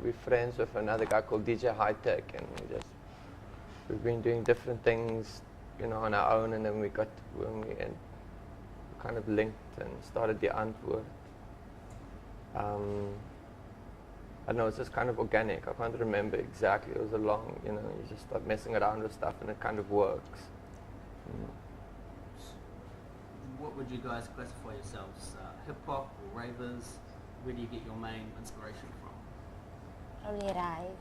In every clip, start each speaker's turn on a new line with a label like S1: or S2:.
S1: we're friends with another guy called DJ High Tech, and we've been doing different things, on our own, and then we kind of linked and started the Antwoord. I don't know, it's just kind of organic. I can't remember exactly. It was a long, you just start messing around with stuff and it kind of works.
S2: What would you guys classify yourselves? Hip hop or ravers? Where do you get your main inspiration from?
S3: Probably rave.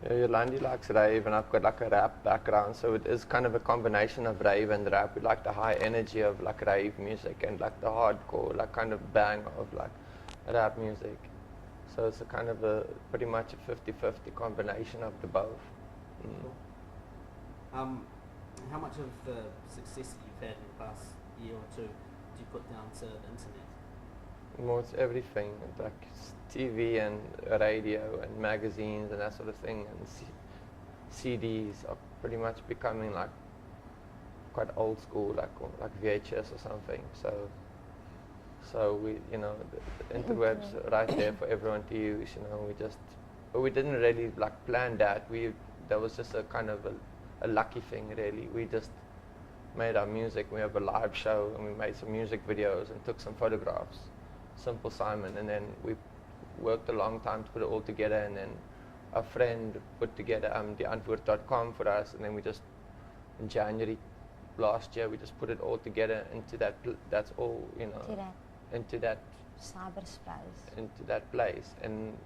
S1: Yeah, yo-landi likes rave, and I've got like a rap background, so it is kind of a combination of rave and rap. We like the high energy of like rave music and like the hardcore, like kind of bang of like rap music. So it's a kind of pretty much a 50-50 combination of the both.
S2: Cool. How much of the success that you've had in the past year or two do you put down to the internet?
S1: Well, it's everything, like TV and radio and magazines and that sort of thing, and CDs are pretty much becoming like quite old school, like VHS or something. So we, the interweb's right there for everyone to use. But we didn't really like plan that. That was just a kind of a lucky thing, really. We just made our music. We have a live show, and we made some music videos and took some photographs. Simple Simon, and then we worked a long time to put it all together, and then a friend put together the Antwoord.com for us, and then we just in January last year we just put it all together into that that's all into that
S3: cyberspace,
S1: into that place. And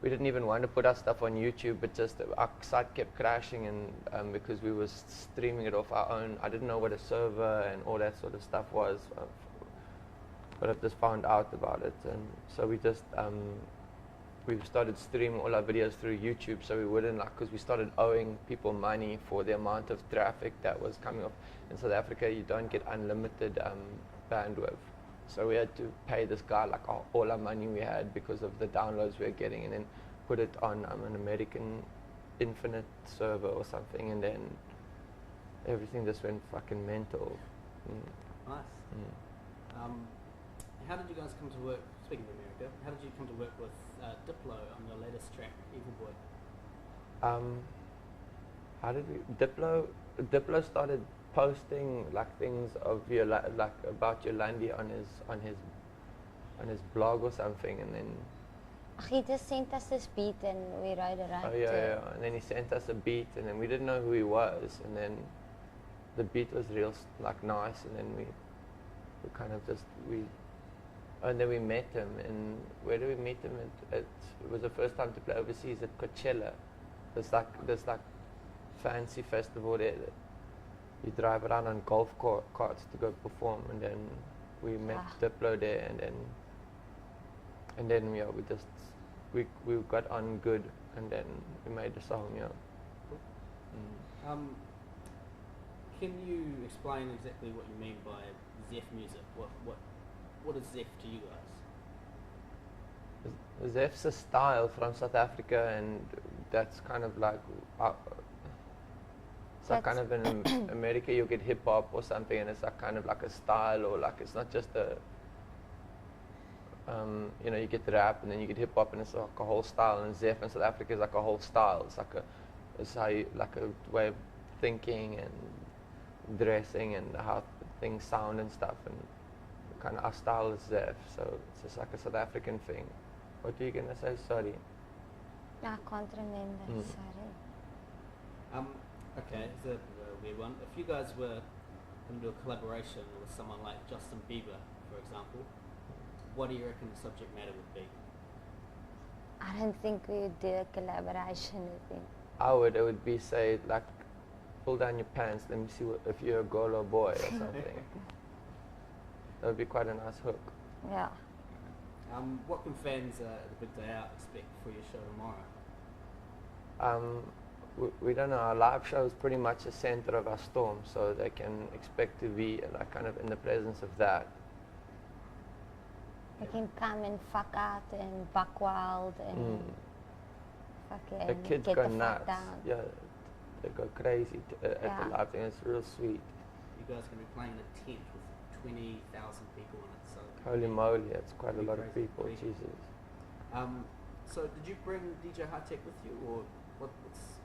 S1: we didn't even want to put our stuff on YouTube, but just our site kept crashing, and because we were streaming it off our own. I didn't know what a server and all that sort of stuff was, but I just found out about it, and so we just we started streaming all our videos through YouTube, so we wouldn't because we started owing people money for the amount of traffic that was coming off. In South Africa, you don't get unlimited bandwidth, so we had to pay this guy all our money we had because of the downloads we were getting, and then put it on an American Infinite server or something, and then everything just went fucking mental.
S2: Nice. How did you guys come to work, speaking of America, how did you come to work with Diplo on your latest track, Evil Boy?
S1: How did Diplo started posting things of about yo-landi on his blog or something, and then
S3: he just sent us this beat and we wrote it right.
S1: Oh yeah, and then he sent us a beat, and then we didn't know who he was, and then the beat was real nice, and then we kind of just and then we met him, and where did we meet him? It was the first time to play overseas at Coachella. There's like fancy festival there that you drive around on golf carts to go perform, and then we met Diplo there, and then we got on good, and then we made the song.
S2: Can you explain exactly what you mean by Zef music? What is Zef to you guys?
S1: Zef's a style from South Africa, and that's kind of like it's like kind of in America you get hip hop or something, and it's like kind of like a style, or like it's not just a you get rap and then you get hip hop, and it's like a whole style. And Zef in South Africa is like a whole style. It's how you, like a way of thinking and dressing and how things sound and stuff, and kind of our style is Zef, so it's just like a South African thing. What are you gonna say? Sorry.
S3: I can't remember. Sorry.
S2: Okay, it's a weird one. If you guys were going to do a collaboration with someone like Justin Bieber, for example, what do you reckon the subject matter would be?
S3: I don't think we would do a collaboration with him.
S1: It would be, say, like, pull down your pants, let me see if you're a girl or boy or something. That would be quite a nice hook.
S3: Yeah.
S2: What can fans at the Big Day Out expect for your show tomorrow?
S1: We don't know. Our live show is pretty much the center of our storm, so they can expect to be like kind of in the presence of that.
S3: They can come and fuck out and buck wild and fucking
S1: the kids
S3: get
S1: go
S3: the
S1: nuts.
S3: fuck down.
S1: Yeah, they go crazy at the live thing. It's real sweet.
S2: You guys are going to be playing in a tent with 20,000 people in it. So
S1: holy moly, it's quite a lot
S2: crazy,
S1: of people.
S2: crazy.
S1: Jesus.
S2: So did you bring DJ High-Tech with you, or what's...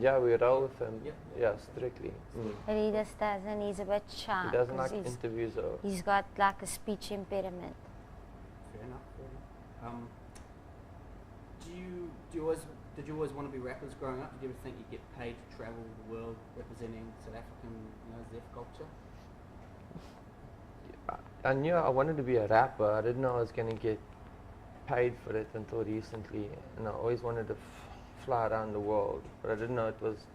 S1: Yeah, we roll with him.
S2: Yeah.
S1: Yeah, strictly.
S3: But he just doesn't, he's a bit shy.
S1: He doesn't
S3: 'cause
S1: like interviews or...
S3: he's got like a speech impediment.
S2: Fair enough. Did you always want to be rappers growing up? Did you ever think you'd get paid to travel the world representing South African, Zef culture?
S1: I knew I wanted to be a rapper. I didn't know I was going to get paid for it until recently. And I always wanted to fly around the world, but I didn't know it was,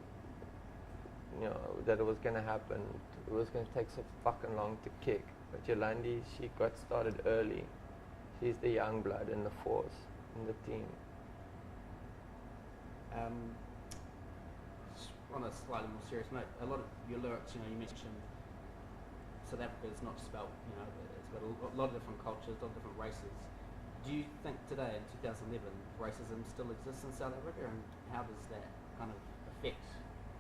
S1: that it was going to happen. It was going to take so fucking long to kick. But yo-landi, she got started early. She's the young blood in the force, in the team.
S2: On a slightly more serious note, a lot of your lyrics, you mentioned South Africa is not just about, it's about a lot of different cultures, a lot of different races. Do you think today, in 2011, racism still exists in South Africa, and how does that kind of affect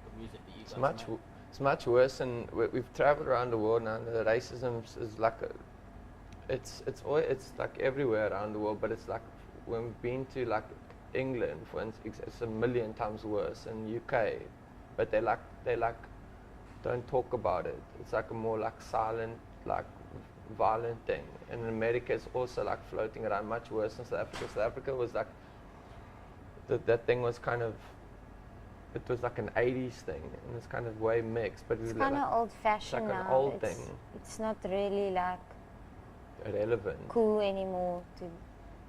S2: the music that you guys make?
S1: It's much worse, and we've traveled around the world now. And the racism is like it's like everywhere around the world, but it's like when we've been to like England, for instance, it's 1,000,000 times worse. In UK, but they don't talk about it. It's like a more like silent, like violent thing. And in America, it's also like floating around, much worse than South Africa. South Africa was like that thing was kind of, it was like an 80s thing, and it's kind of way mixed. But
S3: it's kind of old-fashioned now.
S1: It's like an old thing.
S3: It's not really like
S1: relevant,
S3: cool anymore.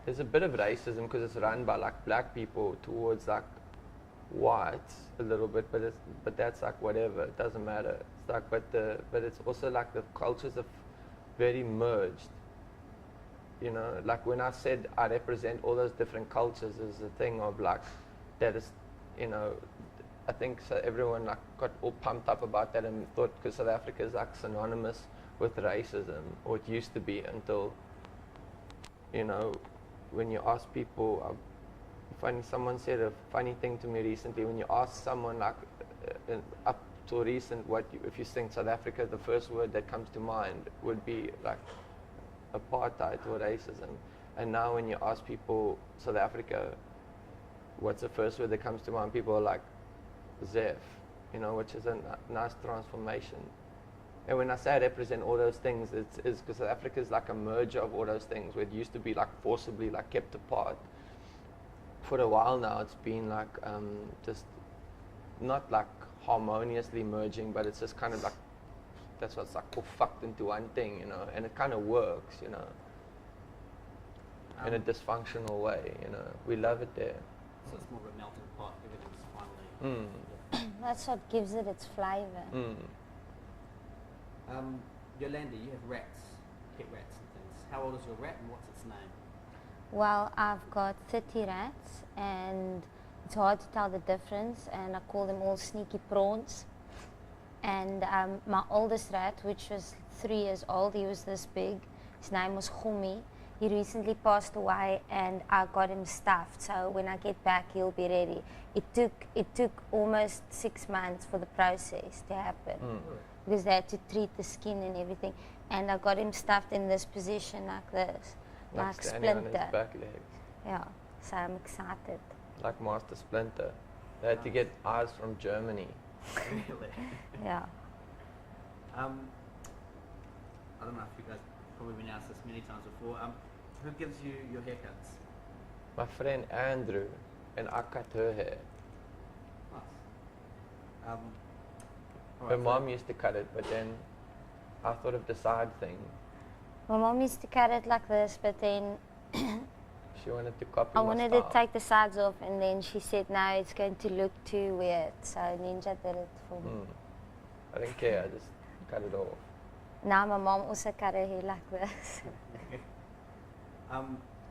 S1: There's a bit of racism because it's run by like black people towards like whites a little bit, but that's like whatever. It doesn't matter. It's like, but it's also like the cultures are very merged. Like when I said I represent all those different cultures, is a thing of like that is, I think so everyone like got all pumped up about that and thought because South Africa is like synonymous with racism, or it used to be until, when you ask people, someone said a funny thing to me recently. When you ask someone like up to recent, if you think South Africa, the first word that comes to mind would be like apartheid or racism. And now when you ask people South Africa, what's the first word that comes to mind? People are like Zef, which is a nice transformation. And when I say I represent all those things, it's because South Africa is like a merger of all those things, where it used to be like forcibly like kept apart. For a while now, it's been like just not like harmoniously merging, but it's just kind of like, that's what's like all fucked into one thing, and it kind of works, in a dysfunctional way, we love it there.
S2: So it's more of a melting pot, everything's finally...
S3: That's what gives it its flavour.
S2: yo-landi, you have rats, pet rats and things. How old is your rat and what's its name?
S3: Well, I've got 30 rats, and it's hard to tell the difference, and I call them all sneaky prawns. And my oldest rat, which was 3 years old, he was this big. His name was Gumi. He recently passed away, and I got him stuffed. So when I get back, he'll be ready. It took almost 6 months for the process to happen, because they had to treat the skin and everything. And I got him stuffed in this position like this, like Splinter.
S1: On his back legs.
S3: Yeah, so I'm excited.
S1: Like Master Splinter. They had to get eyes from Germany.
S2: Really?
S3: Yeah.
S2: I don't know if you guys probably been asked this many times before. Who gives you your haircuts?
S1: My friend Andrew, and I cut her hair.
S2: Nice.
S1: Her mom used to cut it, but then I thought of the side thing.
S3: My mom used to cut it like this, but then
S1: she wanted to copy
S3: I
S1: my
S3: wanted
S1: style.
S3: to take the sides off, and then she said, no, it's going to look too weird. So Ninja did it for me.
S1: I didn't care, I just cut it off.
S3: Now my mom also cut her hair like this.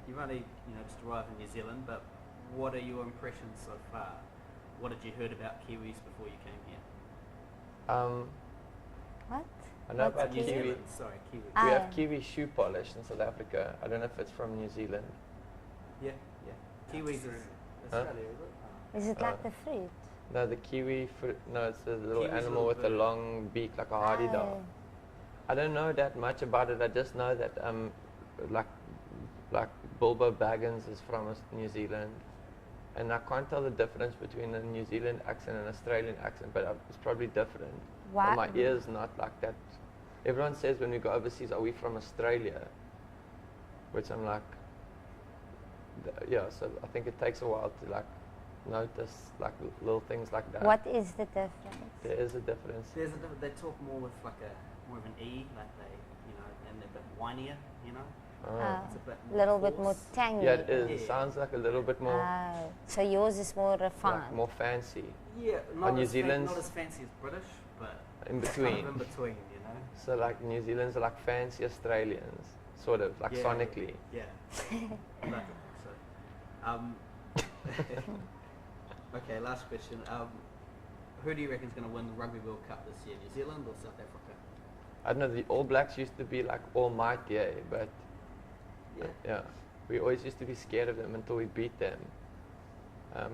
S2: You've only just arrived in New Zealand, but what are your impressions so far? What had you heard about Kiwis before you came here?
S3: What?
S1: I know
S3: What's
S1: about
S2: New
S3: Kiwi?
S2: Zealand, sorry, Kiwi.
S3: Ah.
S1: We have Kiwi shoe polish in South Africa. I don't know if it's from New Zealand.
S2: Yeah. Kiwis is Australia, is it?
S3: Is it like the fruit?
S1: No, the kiwi fruit. No, it's a little
S2: Kiwi's a
S1: animal
S2: little
S1: with a
S2: bird.
S1: long beak, like a hardy dog. I don't know that much about it. I just know that like like Bilbo Baggins is from New Zealand, and I can't tell the difference between a New Zealand accent and an Australian accent, but it's probably different.
S3: Wow.
S1: But my ear's not like that. Everyone says when we go overseas, are we from Australia? Which I'm like, yeah, so I think it takes a while to like notice like little things like that.
S3: What is the difference?
S1: There is a difference.
S2: They talk more with like more of an E, like they, you know, and they're a bit whinier, you know. It's a bit more
S3: Little bit more
S2: forced.
S3: tangy.
S1: Yeah, it is. It
S2: Yeah.
S1: sounds like a little bit more,
S3: So yours is more refined.
S1: like more fancy.
S2: Yeah, not
S1: New
S2: as
S1: Zealand's
S2: not as fancy as British, but
S1: in
S2: it's
S1: between.
S2: kind of in between, you know.
S1: So like New Zealand's are like fancy Australians, sort of like
S2: Yeah,
S1: sonically.
S2: Yeah. Like, so, okay, last question. Who do you reckon is going to win the Rugby World Cup this year, New Zealand or South Africa?
S1: I don't know. The All Blacks used to be like almighty, but yeah, we always used to be scared of them until we beat them.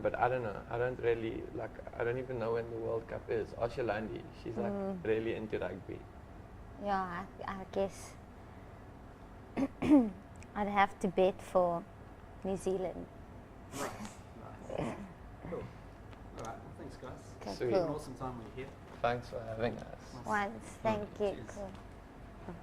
S1: But I don't know. I don't really like. I don't even know when the World Cup is. Ask yo-landi. She's like really into rugby.
S3: Yeah, I guess I'd have to bet for New Zealand.
S2: Nice. Cool. All right. Well, thanks, guys.
S3: Okay,
S1: Sweet.
S2: It's been an
S3: cool.
S2: awesome time when you're here.
S1: Thanks for having us.
S3: Once, thank you.
S2: Cheers.
S3: Cool.